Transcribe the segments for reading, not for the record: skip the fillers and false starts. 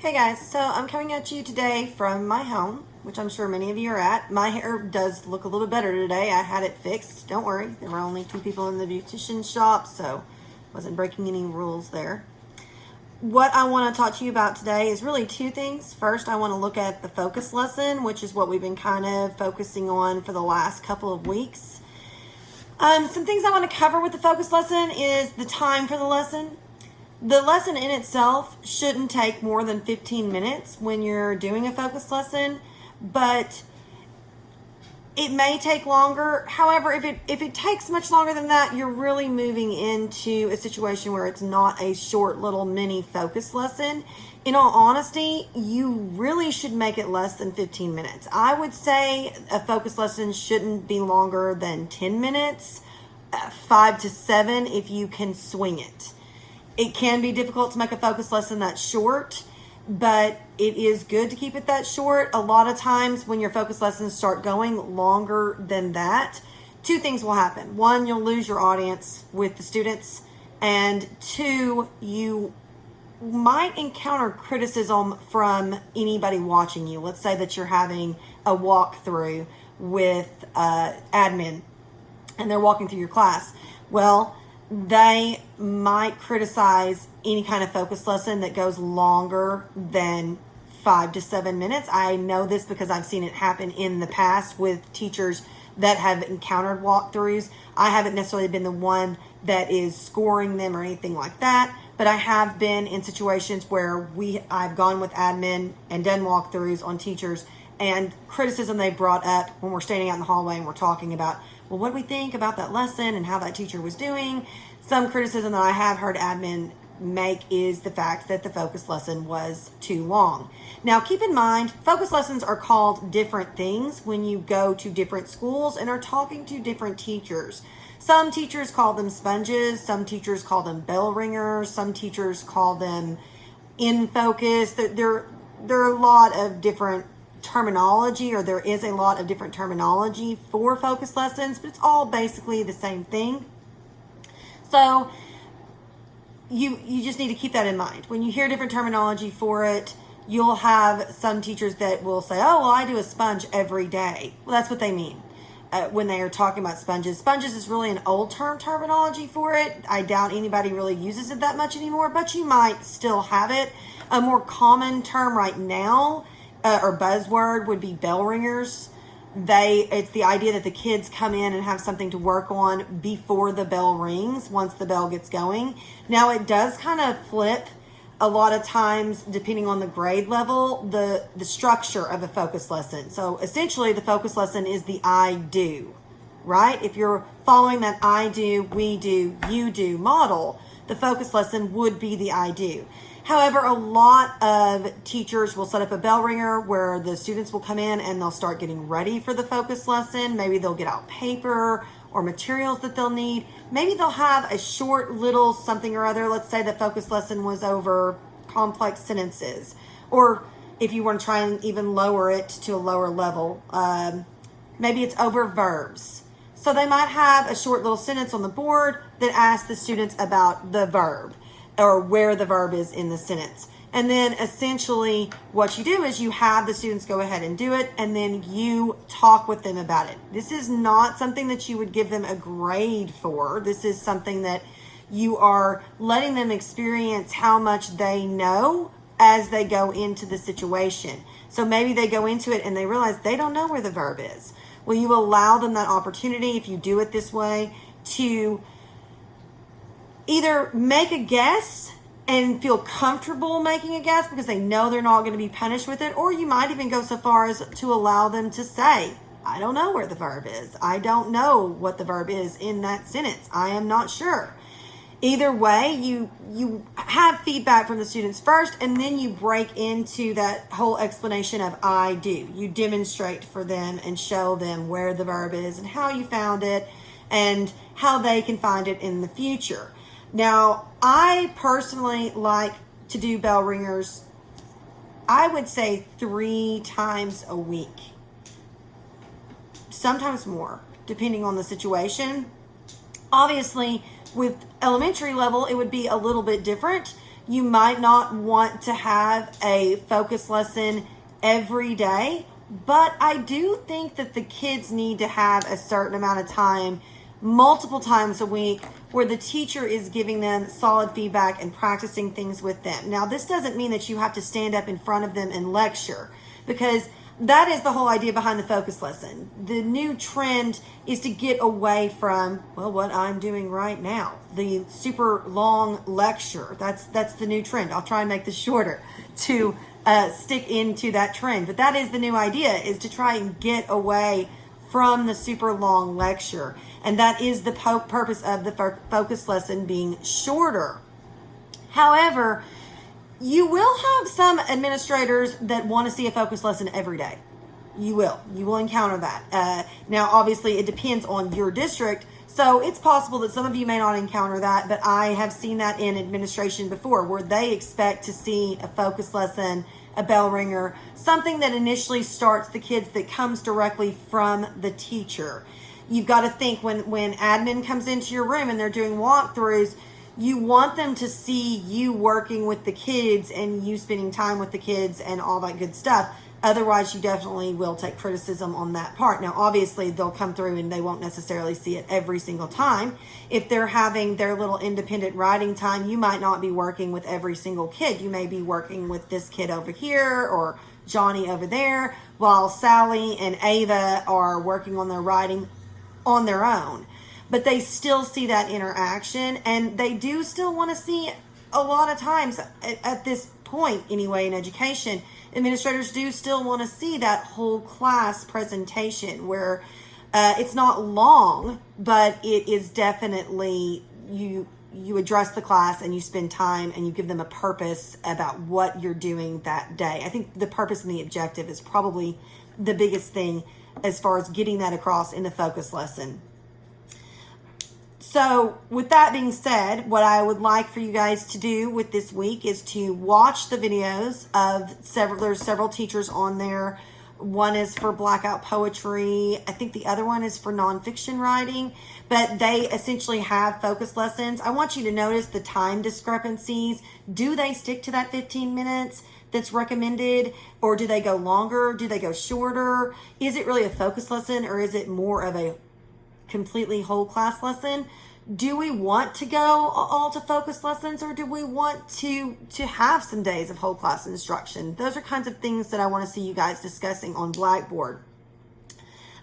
Hey guys, so I'm coming at you today from my home, which I'm sure many of you are at. My hair does look a little bit better today. I had it fixed. Don't worry, there were only 2 people in the beautician shop, so wasn't breaking any rules there. What I want to talk to you about today is really 2 things. First, I want to look at the focus lesson, which is what we've been kind of focusing on for the last couple of weeks. Some things I want to cover with the focus lesson is the time for the lesson. The lesson in itself shouldn't take more than 15 minutes when you're doing a focus lesson, but it may take longer. However, if it takes much longer than that, you're really moving into a situation where it's not a short little mini focus lesson. In all honesty, you really should make it less than 15 minutes. I would say a focus lesson shouldn't be longer than 10 minutes, 5 to 7 if you can swing it. It can be difficult to make a focus lesson that short, but it is good to keep it that short. A lot of times when your focus lessons start going longer than that, 2 things will happen. 1, you'll lose your audience with the students, and 2, you might encounter criticism from anybody watching you. Let's say that you're having a walkthrough with admin and they're walking through your class. Well, they might criticize any kind of focus lesson that goes longer than 5 to 7 minutes. I know this because I've seen it happen in the past with teachers that have encountered walkthroughs. I haven't necessarily been the one that is scoring them or anything like that, but I have been in situations where I've gone with admin and done walkthroughs on teachers, and criticism they brought up when we're standing out in the hallway and we're talking about, well, what do we think about that lesson and how that teacher was doing? Some criticism that I have heard admin make is the fact that the focus lesson was too long. Now, keep in mind, focus lessons are called different things when you go to different schools and are talking to different teachers. Some teachers call them sponges, some teachers call them bell ringers, some teachers call them in focus. There are a lot of different terminology, or there is a lot of different terminology for focus lessons, but it's all basically the same thing. So you just need to keep that in mind. When you hear different terminology for it, you'll have some teachers that will say, oh, well, I do a sponge every day. Well, that's what they mean when they are talking about sponges. Sponges is really an old terminology for it. I doubt anybody really uses it that much anymore, but you might still have it. A more common term right now or buzzword would be bell ringers. It's the idea that the kids come in and have something to work on before the bell rings, once the bell gets going. Now, it does kind of flip a lot of times, depending on the grade level, the structure of a focus lesson. So essentially, the focus lesson is the I do, right? If you're following that I do, we do, you do model, the focus lesson would be the I do. However, a lot of teachers will set up a bell ringer where the students will come in and they'll start getting ready for the focus lesson. Maybe they'll get out paper or materials that they'll need. Maybe they'll have a short little something or other. Let's say the focus lesson was over complex sentences, or if you want to try and even lower it to a lower level, maybe it's over verbs. So they might have a short little sentence on the board that asks the students about the verb, or where the verb is in the sentence. And then essentially what you do is you have the students go ahead and do it, and then you talk with them about it. This is not something that you would give them a grade for. This is something that you are letting them experience how much they know as they go into the situation. So maybe they go into it and they realize they don't know where the verb is. Well, you allow them that opportunity, if you do it this way, to either make a guess and feel comfortable making a guess because they know they're not going to be punished with it, or you might even go so far as to allow them to say, I don't know where the verb is. I don't know what the verb is in that sentence. I am not sure. Either way, you have feedback from the students first, and then you break into that whole explanation of I do. You demonstrate for them and show them where the verb is and how you found it and how they can find it in the future. Now, I personally like to do bell ringers, I would say 3 times a week. Sometimes more, depending on the situation. Obviously, with elementary level, it would be a little bit different. You might not want to have a focus lesson every day, but I do think that the kids need to have a certain amount of time, multiple times a week, where the teacher is giving them solid feedback and practicing things with them. Now, this doesn't mean that you have to stand up in front of them and lecture, because that is the whole idea behind the focus lesson. The new trend is to get away from, well, what I'm doing right now, the super long lecture. That's the new trend. I'll try and make this shorter to stick into that trend. But that is the new idea, is to try and get away from the super long lecture. And that is the purpose of the focus lesson being shorter. However, you will have some administrators that want to see a focus lesson every day. You will encounter that. Now, obviously, it depends on your district. So it's possible that some of you may not encounter that, but I have seen that in administration before, where they expect to see a focus lesson, a bell ringer, something that initially starts the kids, that comes directly from the teacher. You've got to think, when admin comes into your room and they're doing walkthroughs, you want them to see you working with the kids and you spending time with the kids and all that good stuff. Otherwise, you definitely will take criticism on that part. Now, obviously, they'll come through and they won't necessarily see it every single time. If they're having their little independent writing time, you might not be working with every single kid. You may be working with this kid over here or Johnny over there, while Sally and Ava are working on their writing on their own. But they still see that interaction, and they do still want to see, a lot of times at this point anyway in education, administrators do still want to see that whole class presentation where it's not long, but it is definitely, you address the class and you spend time and you give them a purpose about what you're doing that day. I think the purpose and the objective is probably the biggest thing as far as getting that across in the focus lesson. So with that being said, what I would like for you guys to do with this week is to watch the videos of there's several teachers on there. One is for blackout poetry. I think the other one is for nonfiction writing, but they essentially have focus lessons. I want you to notice the time discrepancies. Do they stick to that 15 minutes that's recommended, or do they go longer? Do they go shorter? Is it really a focus lesson, or is it more of a completely whole class lesson? Do we want to go all to focus lessons, or do we want to have some days of whole class instruction? Those are kinds of things that I want to see you guys discussing on Blackboard.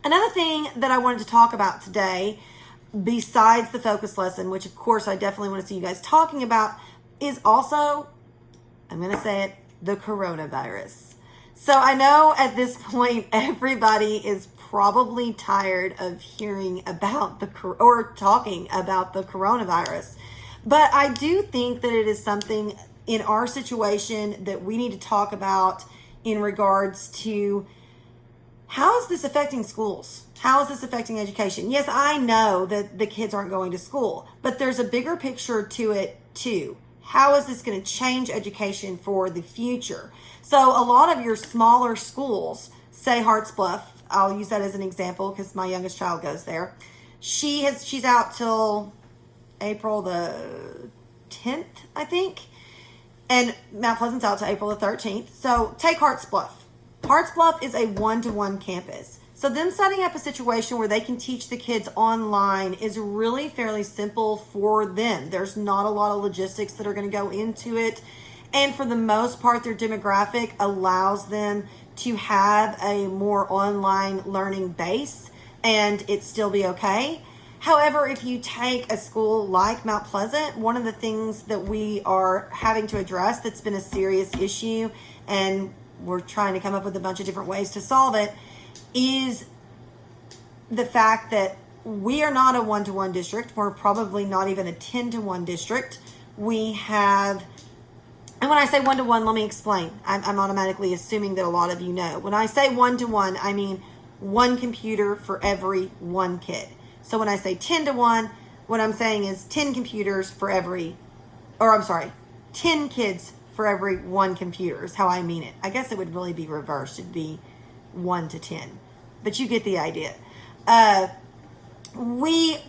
Another thing that I wanted to talk about today, besides the focus lesson, which of course I definitely want to see you guys talking about, is also, I'm going to say it, the coronavirus. So I know at this point everybody is probably tired of hearing about or talking about the coronavirus. But I do think that it is something in our situation that we need to talk about in regards to, how is this affecting schools? How is this affecting education? Yes, I know that the kids aren't going to school, but there's a bigger picture to it too. How is this going to change education for the future? So a lot of your smaller schools, say Hartsbluff, I'll use that as an example because my youngest child goes there. She's out till April the 10th, I think. And Mount Pleasant's out to April the 13th. So take Hartsbluff. Hartsbluff is a one-to-one campus. So them setting up a situation where they can teach the kids online is really fairly simple for them. There's not a lot of logistics that are going to go into it. And for the most part, their demographic allows them to have a more online learning base and it still be okay. However, if you take a school like Mount Pleasant, one of the things that we are having to address that's been a serious issue, and we're trying to come up with a bunch of different ways to solve it, is the fact that we are not a one-to-one district. We're probably not even a 10-to-1 district. We have, and when I say one-to-one, let me explain. I'm automatically assuming that a lot of you know. When I say one-to-one, I mean one computer for every one kid. So when I say 10-to-1, what I'm saying is 10 computers for every, 10 kids for every one computer is how I mean it. I guess it would really be reversed. It'd be 1 to 10. But you get the idea. We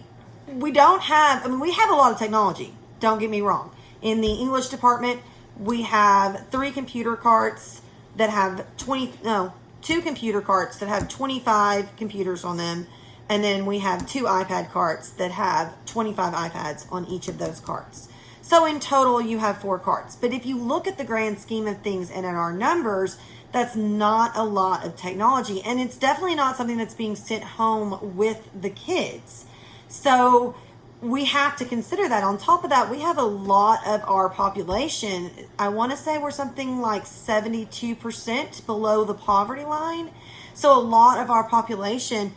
don't have, we have a lot of technology. Don't get me wrong. In the English department, we have 3 computer carts that have 2 computer carts that have 25 computers on them. And then we have 2 iPad carts that have 25 iPads on each of those carts. So in total, you have 4 carts. But if you look at the grand scheme of things and at our numbers, that's not a lot of technology. And it's definitely not something that's being sent home with the kids. So we have to consider that. On top of that, we have a lot of our population. I want to say we're something like 72% below the poverty line. So a lot of our population,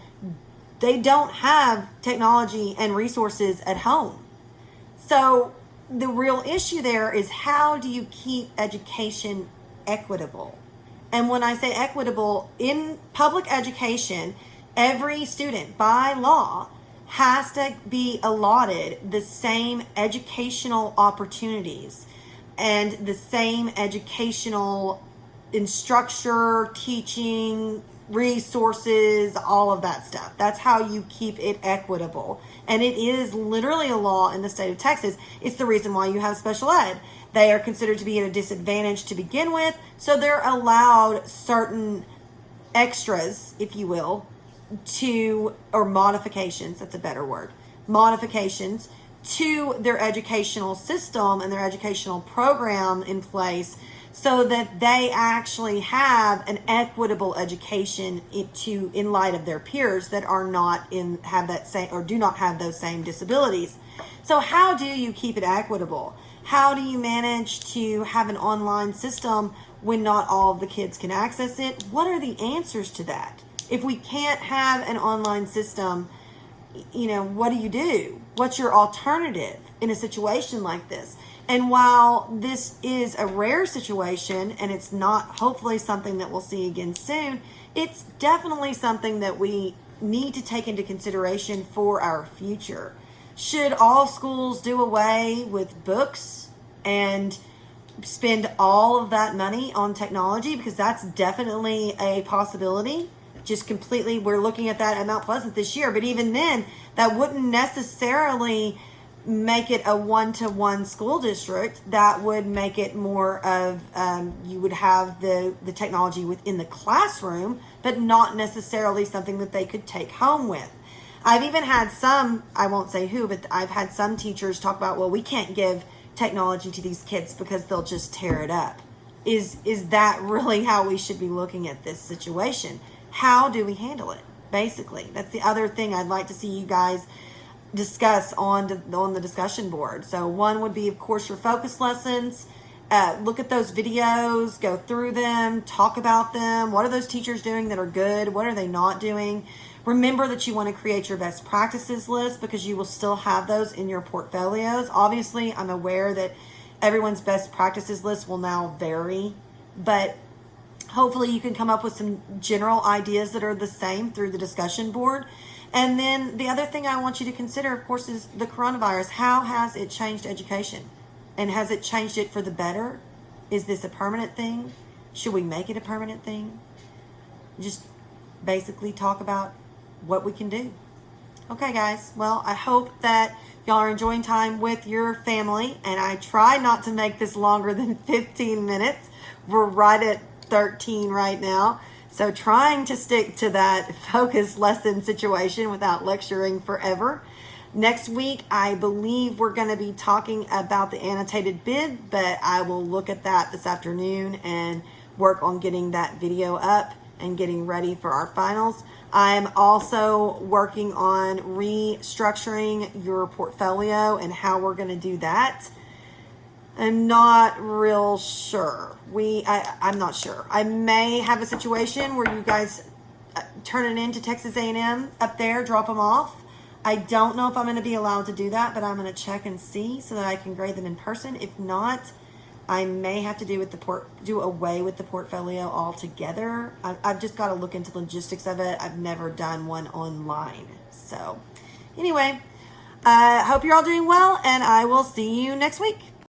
they don't have technology and resources at home. So the real issue there is, how do you keep education equitable? And when I say equitable, in public education, every student by law has to be allotted the same educational opportunities and the same educational instructor, teaching, resources, all of that stuff. That's how you keep it equitable. And it is literally a law in the state of Texas. It's the reason why you have special ed. They are considered to be at a disadvantage to begin with, so they're allowed certain extras, if you will, or modifications, that's a better word, modifications to their educational system and their educational program in place, so that they actually have an equitable education in light of their peers that are not have that same, or do not have those same disabilities. So how do you keep it equitable? How do you manage to have an online system when not all of the kids can access it? What are the answers to that? If we can't have an online system, what do? What's your alternative in a situation like this? And while this is a rare situation, and it's not hopefully something that we'll see again soon, it's definitely something that we need to take into consideration for our future. Should all schools do away with books and spend all of that money on technology? Because that's definitely a possibility. Just completely, we're looking at that at Mount Pleasant this year. But even then, that wouldn't necessarily make it a one-to-one school district. That would make it more of, you would have the technology within the classroom, but not necessarily something that they could take home with. I've even had some, I won't say who, but I've had some teachers talk about, well, we can't give technology to these kids because they'll just tear it up. Is that really how we should be looking at this situation? How do we handle it? Basically, that's the other thing I'd like to see you guys discuss on the discussion board. So one would be, of course, your focus lessons. Look at those videos, go through them, talk about them. What are those teachers doing that are good? What are they not doing? Remember that you want to create your best practices list, because you will still have those in your portfolios. Obviously, I'm aware that everyone's best practices list will now vary, but hopefully you can come up with some general ideas that are the same through the discussion board. And then the other thing I want you to consider, of course, is the coronavirus. How has it changed education? And has it changed it for the better? Is this a permanent thing? Should we make it a permanent thing? Just basically talk about what we can do. Okay, guys. Well, I hope that y'all are enjoying time with your family. And I try not to make this longer than 15 minutes. We're right at 13 right now. So trying to stick to that focus lesson situation without lecturing forever. Next week, I believe we're going to be talking about the annotated bid, but I will look at that this afternoon and work on getting that video up and getting ready for our finals. I'm also working on restructuring your portfolio and how we're going to do that. I'm not real sure. I'm not sure. I may have a situation where you guys turn it into Texas A&M up there, drop them off. I don't know if I'm going to be allowed to do that, but I'm going to check and see so that I can grade them in person. If not, I may have to do away with the portfolio altogether. I've just got to look into the logistics of it. I've never done one online. So anyway, I hope you're all doing well, and I will see you next week.